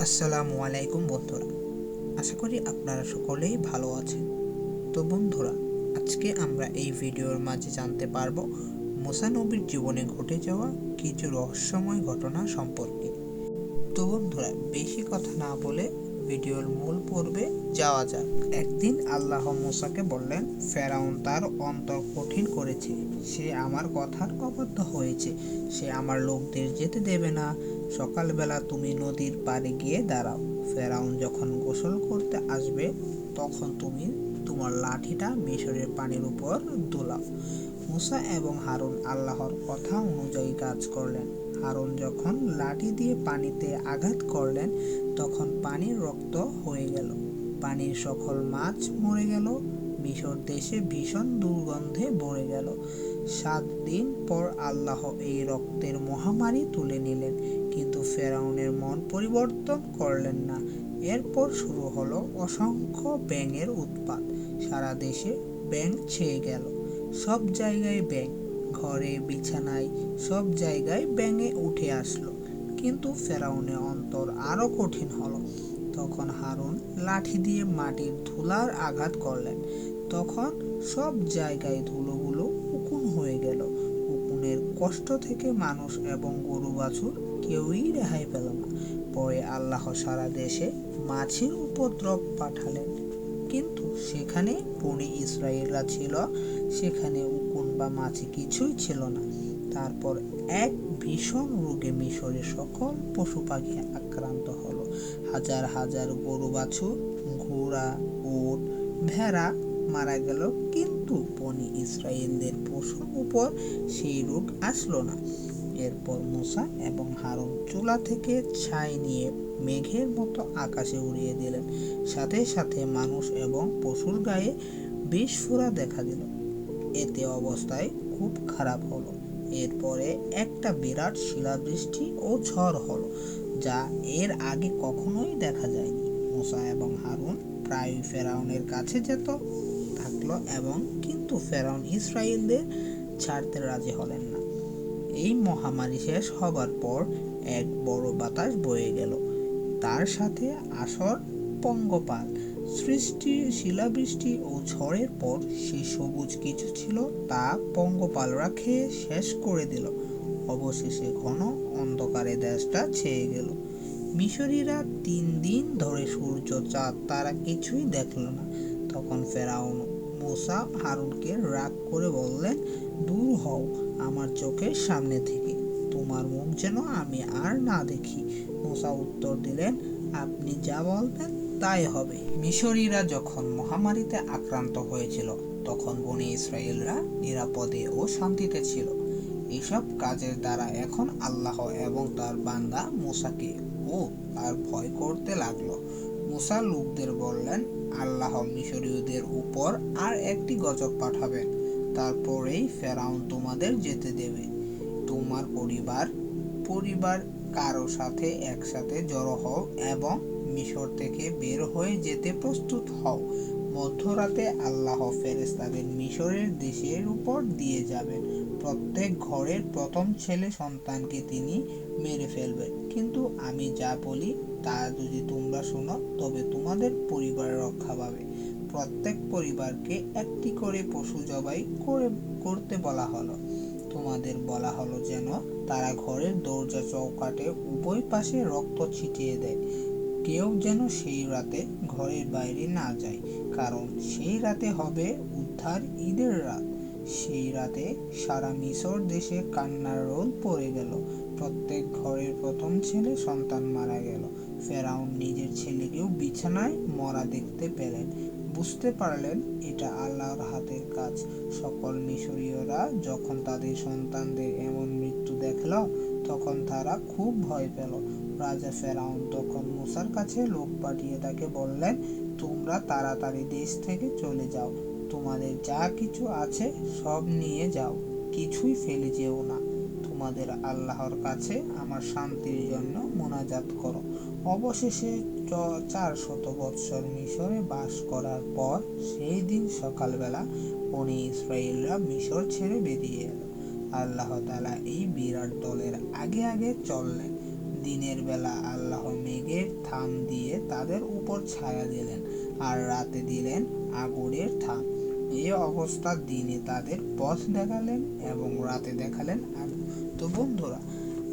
আসসালামু আলাইকুম বন্ধুরা, আশা করি আপনারা সকলেই ভালো আছেন। তো বন্ধুরা, আজকে আমরা এই ভিডিওর মাঝে জানতে পারবো মুসা নবীর জীবনে ঘটে যাওয়া কিছু রহস্যময় ঘটনা সম্পর্কে। তো বন্ধুরা, বেশি কথা না বলে ভিডিওর মূল পর্বে যাওয়া যাক। একদিন আল্লাহ মুসাকে বললেন, ফেরাউন তার অন্তর কঠিন করেছে, সে আমার কথার অবাধ্য হয়েছে, সে আমার লোকদের যেতে দেবে না। সকালবেলা তুমি নদীর পাড়ে গিয়ে দাঁড়াও, ফেরাউন যখন গোসল করতে আসবে তখন তুমি তোমার লাঠিটা মিশরের পানির উপর দোলাও। মুসা এবং হারুন আল্লাহর কথা অনুযায়ী কাজ করলেন। হারুন যখন লাঠি দিয়ে পানিতে আঘাত করলেন তখন পানির রক্ত হয়ে গেল, পানির সকল মাছ মরে গেল, মিশর দেশে ভীষণ দুর্গন্ধে ভরে গেল। 7 দিন পর আল্লাহ এই রক্তের মহামারী তুলে নিলেন, কিন্তু ফেরাউনের মন পরিবর্তন করলেন না। এরপর শুরু হলো অসংখ্য ব্যাঙের উৎপাত। সারা দেশে ব্যাঙ ছেয়ে গেল, সব জায়গায় ব্যাঙ, ঘরে বিছানায় সব জায়গায় ব্যাঙে উঠে আসলো। কিন্তু ফেরাউনের অন্তর আরো কঠিন হলো। তখন হারুন লাঠি দিয়ে মাটির ধুলার আঘাত করলেন, তখন সব জায়গায় ধুলোগুলো উকুন হয়ে গেল। উকুনের কষ্ট থেকে মানুষ এবং গরু বাছুর কেউই রেহাই পেল না। পরে আল্লাহ সারা দেশে মাছির উপদ্রব পাঠালেন, কিন্তু সেখানে বনী ইসরায়েলরা ছিল, সেখানে উকুন বা মাছি কিছুই ছিল না। তারপর এক ভীষণ রোগে মিশরের সকল পশু পাখি আক্রান্ত হলো। হাজার হাজার গরু বাছুর, ঘোড়া, উট, ভেড়া মারা গেল, কিন্তু বনী ইসরায়েলদের পশুর উপর সেই রোগ আসলো না। এরপর মুসা এবং হারুন চুলা থেকে ছাই নিয়ে মেঘের মতো আকাশে উড়িয়ে দিলেন, সাথে সাথে মানুষ এবং পশুর গায়ে বিস্ফোরা দেখা দিল। এতে অবস্থায় খুব খারাপ হলো। এরপরে একটা বিরাট শিলাবৃষ্টি ও ঝড় হলো, যা এর আগে কখনোই দেখা যায়নি। মুসা এবং হারুন প্রায়ই ফেরাউনের কাছে যেত থাকলো, এবং কিন্তু ফেরাউন ইসরায়েলদের ছাড়তে রাজি হলেন না। এই মহামারী শেষ হবার পর এক বড় বাতাস বয়ে গেল, তার সাথে আসর পঙ্গপাল সৃষ্টি। শিলাবৃষ্টি ও ঝড়ের পর সেই সবুজ কিছু ছিল তা পঙ্গপালরা খেয়ে শেষ করে দিল। অবশেষে ঘন অন্ধকারে দেশটা ছেয়ে গেল। মিশরীরা 3 দিন ধরে সূর্য, চাঁদ, তারা কিছুই দেখল না। তখন ফেরাউন মুসা হারুনকে রাগ করে বললেন, দূর হও আমার চোখের সামনে থেকে, তোমার মুখ যেন আমি আর না দেখি। মুসা উত্তর দিলেন, আপনি যা বলবেন তাই হবে। মিশরীরা যখন মহামারীতে আক্রান্ত হয়েছিল তখন বনী ইসরায়েলরা নিরাপদে ও শান্তিতে ছিল। এসব কাজের দ্বারা এখন আল্লাহ এবং তার বান্দা মুসাকে ও আর ভয় করতে লাগলো। মুসা লোকদের বললেন, আল্লাহ মিশরীয়দের উপর আর একটি গজব পাঠাবেন, তারপরেই ফেরাউন তোমাদের যেতে দেবে। তোমার পরিবার পরিবার কারো সাথে একসাথে জড়ো হও এবং মিশর থেকে বের হয়ে যেতে প্রস্তুত হও। মধ্যরাতে আল্লাহ ফেরেশতাদের মিশরের দেশের উপর দিয়ে যাবেন। প্রত্যেক ঘরের প্রথম ছেলে সন্তানকে তিনি মেরে ফেলবেন, কিন্তু আমি যা বলি তা যদি তোমরা শোনো তবে তোমাদের পরিবার রক্ষা পাবে। প্রত্যেক পরিবারকে একটি করে পশু জবাই করতে বলা হলো। তোমাদের বলা হলো যেন তারা ঘরের দরজা চৌকাঠে উভয় পাশে রক্ত ছিটিয়ে দেয়। কেউ যেন সেই রাতে ঘরের বাইরে না যায়, কারণ সেই রাতে হবে উদ্ধার ঈদের রাত। সেই রাতে সারা মিশর দেশে কান্নার রোল পড়ে গেল। প্রত্যেক ঘরের প্রথম ছেলে সন্তান মারা গেল। ফেরাউন নিজের ছেলেকেও বিছানায় মরা দেখতে পেলেন। বুঝতে পারলেন এটা আল্লাহর হাতের কাজ। সকল মিশরীয়রা যখন তাদের সন্তানদের এমন মৃত্যু দেখল তখন তারা খুব ভয় পেল। রাজা ফেরাউন তখন মুসার কাছে লোক পাঠিয়ে তাকে বললেন, তোমরা তাড়াতাড়ি দেশ থেকে চলে যাও, তোমাদের যা কিছু আছে সব নিয়ে যাও, কিছুই ফেলে যেও না। তোমাদের আল্লাহর কাছে আমার শান্তির জন্য মোনাজাত করো। অবশেষে 400 বৎসর মিশরে বাস করার পর সেই দিন সকালবেলা বনী ইসরায়েলরা মিশর ছেড়ে বেরিয়ে এলো। আল্লাহ তাআলা এই বিরাট দলের আগে আগে চললেন। দিনের বেলা আল্লাহ মেঘের থাম দিয়ে তাদের উপর ছায়া দিলেন, আর রাতে দিলেন আগুনের থাম। এই অবস্থা দিনে তাদের পথ দেখালেন এবং রাতে দেখালেন আগুন। তো বন্ধুরা,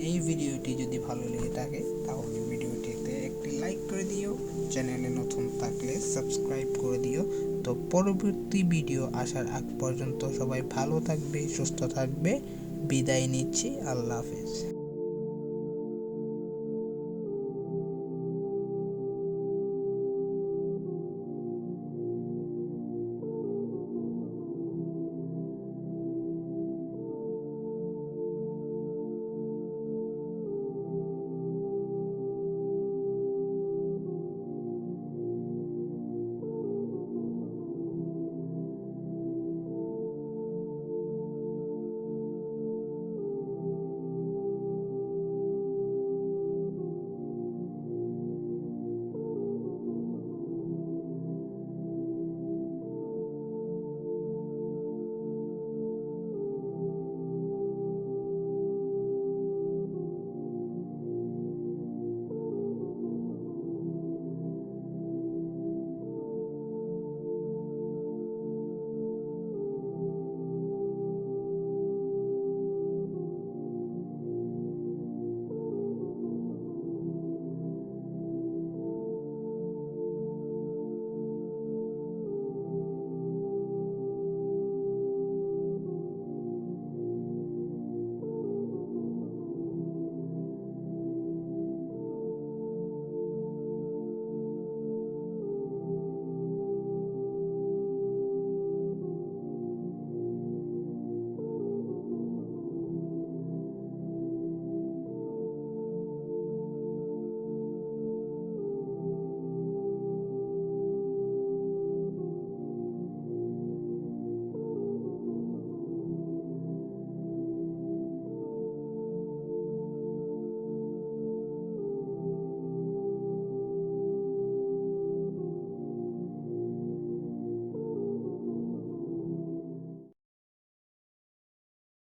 এই ভিডিওটি যদি ভালো লেগে থাকে তাহলে ভিডিওটিতে একটি লাইক করে দিও, চ্যানেলে নতুন থাকলে সাবস্ক্রাইব করে দিও। তো পরবর্তী ভিডিও আসার আগ পর্যন্ত সবাই ভালো থাকবে, সুস্থ থাকবে। বিদায় নিচ্ছি, আল্লাহ হাফেজ।